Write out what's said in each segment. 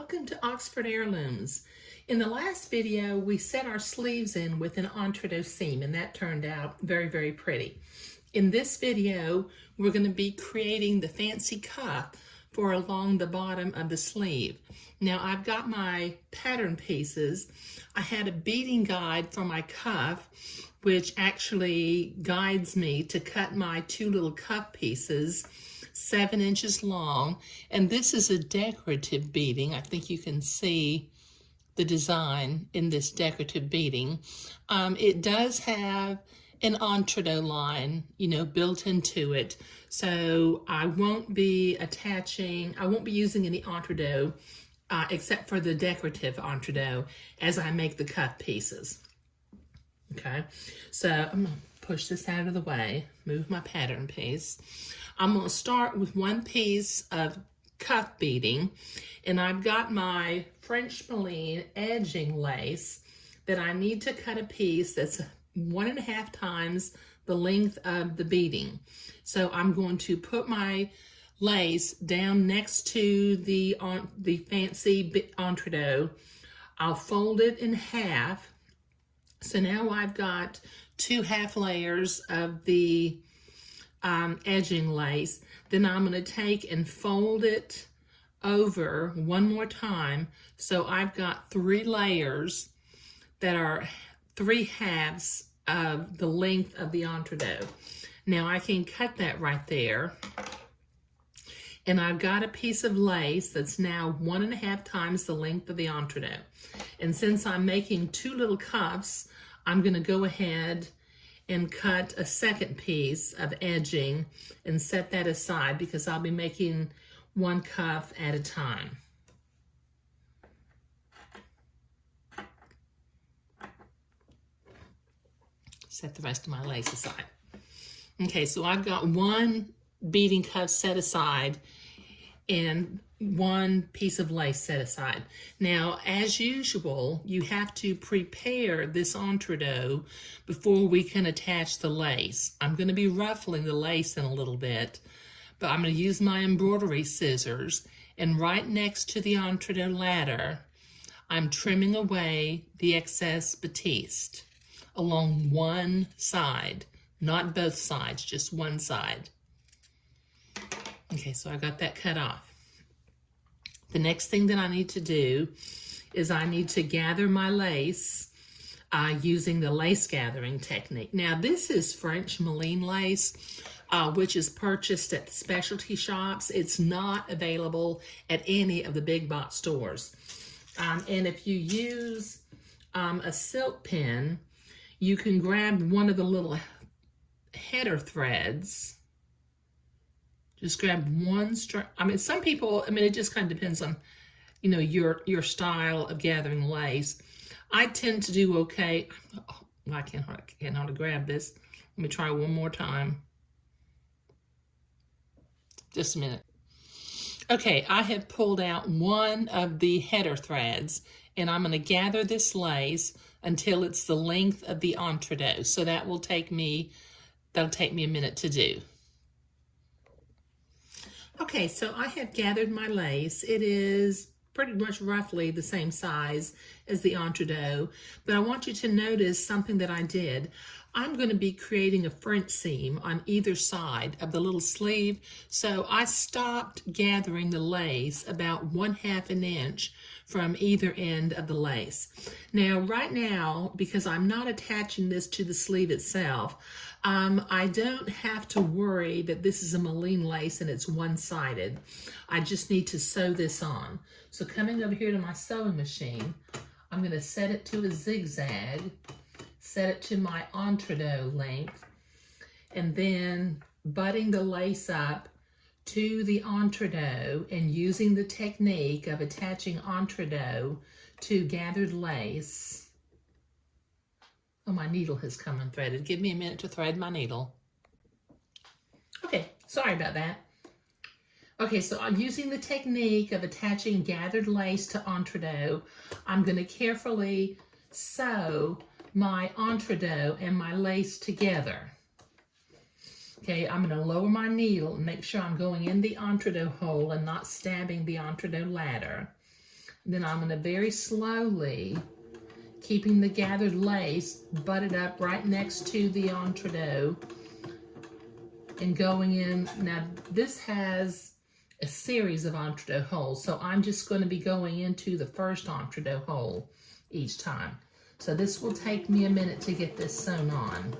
welcome to Oxford Heirlooms. In the last video, we set our sleeves in with an entretot seam, and that turned out very, very pretty. In this video, we're going to be creating the fancy cuff for along the bottom of the sleeve. Now, I've got my pattern pieces. I had a beading guide for my cuff, which actually guides me to cut my two little cuff pieces 7 inches long, and this is a decorative beading. I think you can see the design in this decorative beading. It does have an entretot line, built into it, so I won't be using any entretot except for the decorative entretot as I make the cuff pieces. Okay, so I'm gonna push this out of the way, move my pattern piece. I'm going to start with one piece of cuff beading, and I've got my French Moline edging lace that I need to cut a piece that's 1.5 times the length of the beading. So I'm going to put my lace down next to the fancy entretot. I'll fold it in half. So now I've got 2 half layers of the edging lace. Then I'm going to take and fold it over one more time. So I've got 3 layers that are 3 halves of the length of the entretot. Now I can cut that right there. And I've got a piece of lace that's now 1.5 times the length of the entretot. And since I'm making 2 little cuffs, I'm going to go ahead and cut a second piece of edging and set that aside because I'll be making 1 cuff at a time. Set the rest of my lace aside. Okay, so I've got 1 beading cuff set aside and 1 piece of lace set aside. Now, as usual, you have to prepare this entretot before we can attach the lace. I'm going to be ruffling the lace in a little bit, but I'm going to use my embroidery scissors, and right next to the entretot ladder, I'm trimming away the excess batiste along one side, not both sides, just one side. Okay, so I got that cut off. The next thing that I need to do is I need to gather my lace using the lace gathering technique. Now, this is French Moline lace, which is purchased at specialty shops. It's not available at any of the big box stores. And if you use a silk pin, you can grab one of the little header threads. Just grab one strand. Some people, it just kind of depends on, your style of gathering lace. I tend to do okay. Oh, I can't hardly grab this. Let me try one more time. Just a minute. Okay, I have pulled out one of the header threads, and I'm going to gather this lace until it's the length of the entretot. So that'll take me a minute to do. Okay, so I have gathered my lace. It is pretty much roughly the same size as the entretot, but I want you to notice something that I did. I'm going to be creating a French seam on either side of the little sleeve, so I stopped gathering the lace about 1/2 an inch from either end of the lace. Now, right now, because I'm not attaching this to the sleeve itself, I don't have to worry that this is a Moline lace and it's one-sided. I just need to sew this on. So coming over here to my sewing machine, I'm going to set it to a zigzag, set it to my entretot length, and then butting the lace up to the entretot and using the technique of attaching entretot to gathered lace. Oh, my needle has come unthreaded. Give me a minute to thread my needle. Okay, sorry about that. Okay, so I'm using the technique of attaching gathered lace to entretot. I'm going to carefully sew my entretot and my lace together. Okay, I'm going to lower my needle and make sure I'm going in the entretot hole and not stabbing the entretot ladder. Then I'm going to very slowly, keeping the gathered lace butted up right next to the entree and going in. Now this has a series of entree holes, so I'm just going to be going into the first entree hole each time. So this will take me a minute to get this sewn on.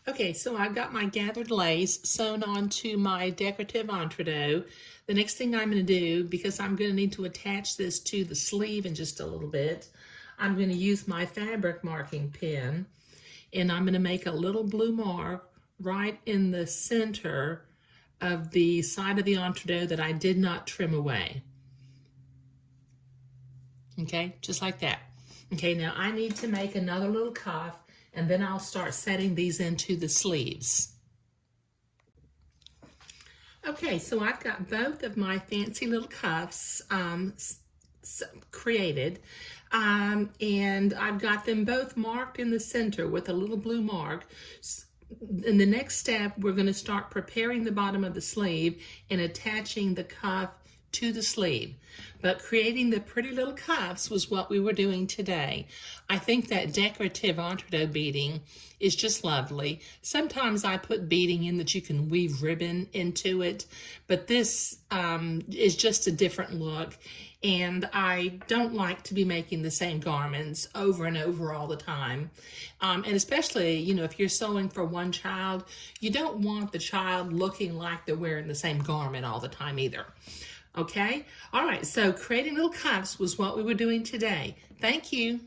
Okay, so I've got my gathered lace sewn onto my decorative entree. The next thing I'm going to do, because I'm going to need to attach this to the sleeve in just a little bit, I'm going to use my fabric marking pen, and I'm going to make a little blue mark right in the center of the side of the entree that I did not trim away. Okay, just like that. Okay, now I need to make another little cuff, and then I'll start setting these into the sleeves. Okay, so I've got both of my fancy little cuffs created, and I've got them both marked in the center with a little blue mark. In the next step, we're going to start preparing the bottom of the sleeve and attaching the cuff to the sleeve. But creating the pretty little cuffs was what we were doing today. I think that decorative entree beading is just lovely. Sometimes I put beading in that you can weave ribbon into it, but this is just a different look, and I don't like to be making the same garments over and over all the time. And especially, you know, if you're sewing for one child, you don't want the child looking like they're wearing the same garment all the time either. Okay? All right, so creating little cuffs was what we were doing today. Thank you.